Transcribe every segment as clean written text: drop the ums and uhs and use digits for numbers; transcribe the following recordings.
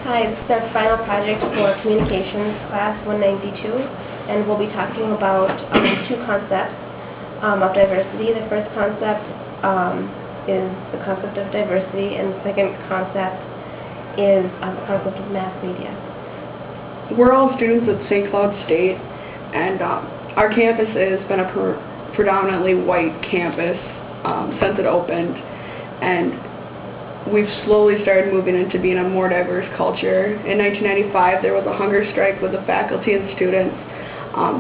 Hi, this is our final project for Communications Class 192, and we'll be talking about two concepts of diversity. The first concept is the concept of diversity, and the second concept is the concept of mass media. We're all students at St. Cloud State, and our campus has been a predominantly white campus since it opened, and we've slowly started moving into being a more diverse culture. In 1995, there was a hunger strike with the faculty and students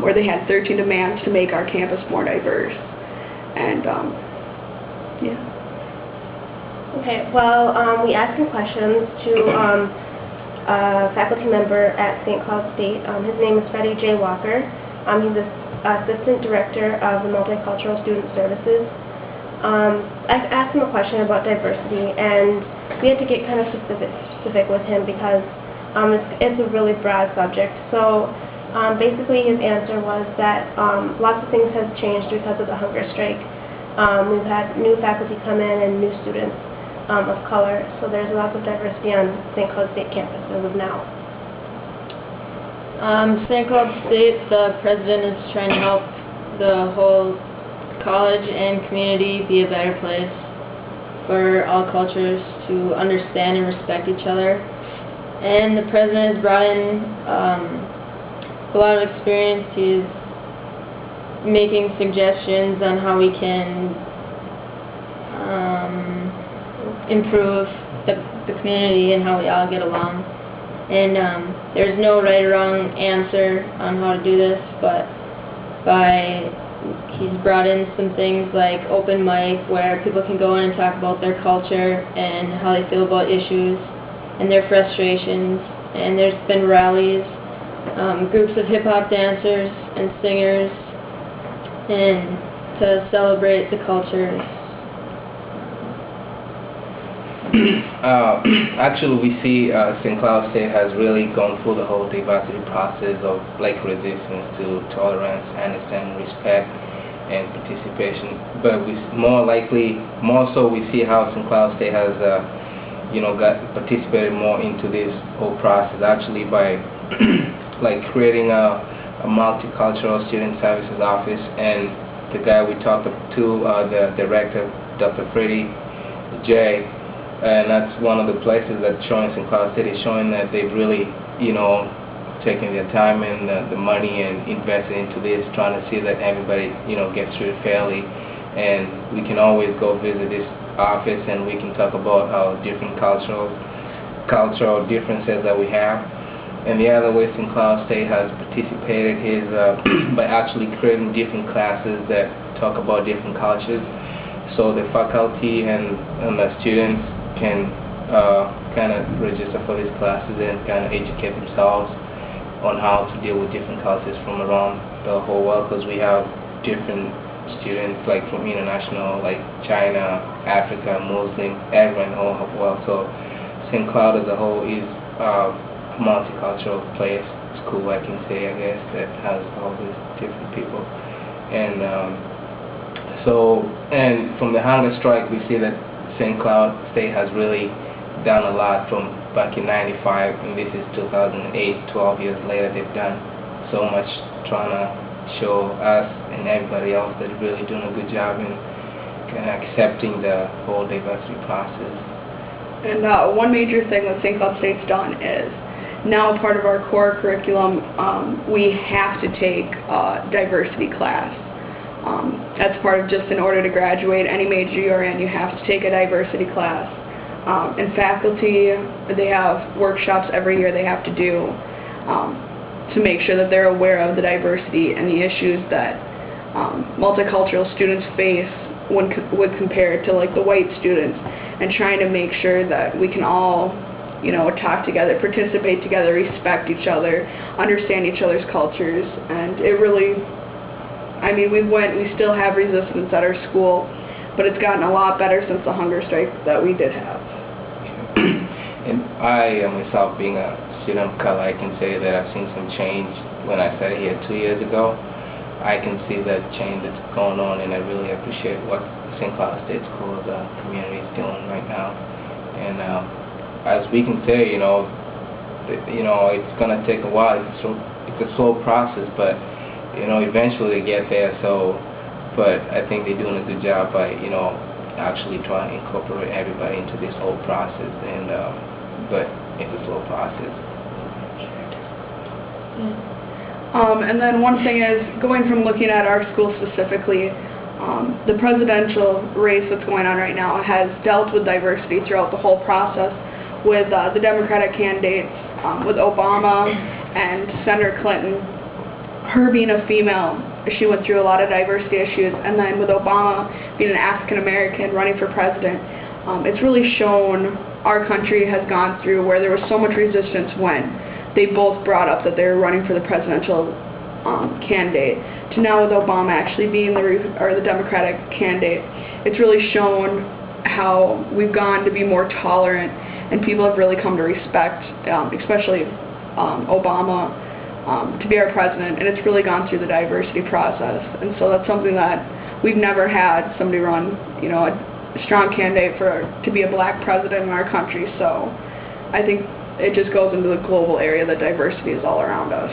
where they had 13 demands to make our campus more diverse. And, yeah. Okay, well, we asked some questions to a faculty member at St. Cloud State. His name is Freddie J. Walker. He's the Assistant Director of the Multicultural Student Services. I asked him a question about diversity, and we had to get kind of specific with him because it's a really broad subject. So basically his answer was that lots of things have changed because of the hunger strike. We've had new faculty come in and new students of color, so there's lots of diversity on St. Cloud State campus as of now. St. Cloud State, the president is trying to help the whole college and community be a better place for all cultures to understand and respect each other. And the president has brought in a lot of experience. He's making suggestions on how we can improve the community and how we all get along. And there's no right or wrong answer on how to do this, but he's brought in some things like open mic where people can go in and talk about their culture and how they feel about issues and their frustrations. And there's been rallies, groups of hip-hop dancers and singers, and to celebrate the cultures. Actually, we see St. Cloud State has really gone through the whole diversity process of like resistance to tolerance, understanding, respect, and participation. But more so, we see how St. Cloud State has, participated more into this whole process. Actually, by like creating a multicultural student services office, and the guy we talked to, the director, Dr. Freddie J. And that's one of the places that showing St. Cloud State is showing that they've really, taken their time and the money and invested into this, trying to see that everybody, gets treated fairly. And we can always go visit this office and we can talk about our different cultural differences that we have. And the other way St. Cloud State has participated is by actually creating different classes that talk about different cultures. So the faculty and the students can kind of register for these classes and kind of educate themselves on how to deal with different cultures from around the whole world, because we have different students like from international, like China, Africa, Muslim, everyone in the whole world. So St. Cloud as a whole is a multicultural place, school I can say, I guess, that has all these different people. And and from the hunger strike, we see that St. Cloud State has really done a lot from back in 95, and this is 2008, 12 years later. They've done so much trying to show us and everybody else that they're really doing a good job in kind of accepting the whole diversity process. And one major thing that St. Cloud State's done is now part of our core curriculum, we have to take a diversity class. That's part of just in order to graduate any major you're in, you have to take a diversity class. And faculty, they have workshops every year they have to do to make sure that they're aware of the diversity and the issues that multicultural students face when compared to like the white students, and trying to make sure that we can all talk together, participate together, respect each other, understand each other's cultures. And it really, we still have resistance at our school, but it's gotten a lot better since the hunger strike that we did have. And I myself, being a student of color, I can say that I've seen some change when I started here 2 years ago. I can see that change that's going on, and I really appreciate what St. Cloud State School as a community is doing right now. And as we can say, it's going to take a while. It's a slow process, but eventually they get there. So, but I think they're doing a good job by actually trying to incorporate everybody into this whole process, and but it's a slow process. And then one thing is, going from looking at our school specifically, the presidential race that's going on right now has dealt with diversity throughout the whole process with the Democratic candidates, with Obama and Senator Clinton. Her being a female, she went through a lot of diversity issues, and then with Obama being an African American running for president, it's really shown our country has gone through where there was so much resistance when they both brought up that they were running for the presidential candidate, to now with Obama actually being the Democratic candidate. It's really shown how we've gone to be more tolerant, and people have really come to respect, especially Obama, to be our president, and it's really gone through the diversity process. And so that's something that we've never had somebody run, a strong candidate to be a black president in our country. So I think it just goes into the global area that diversity is all around us.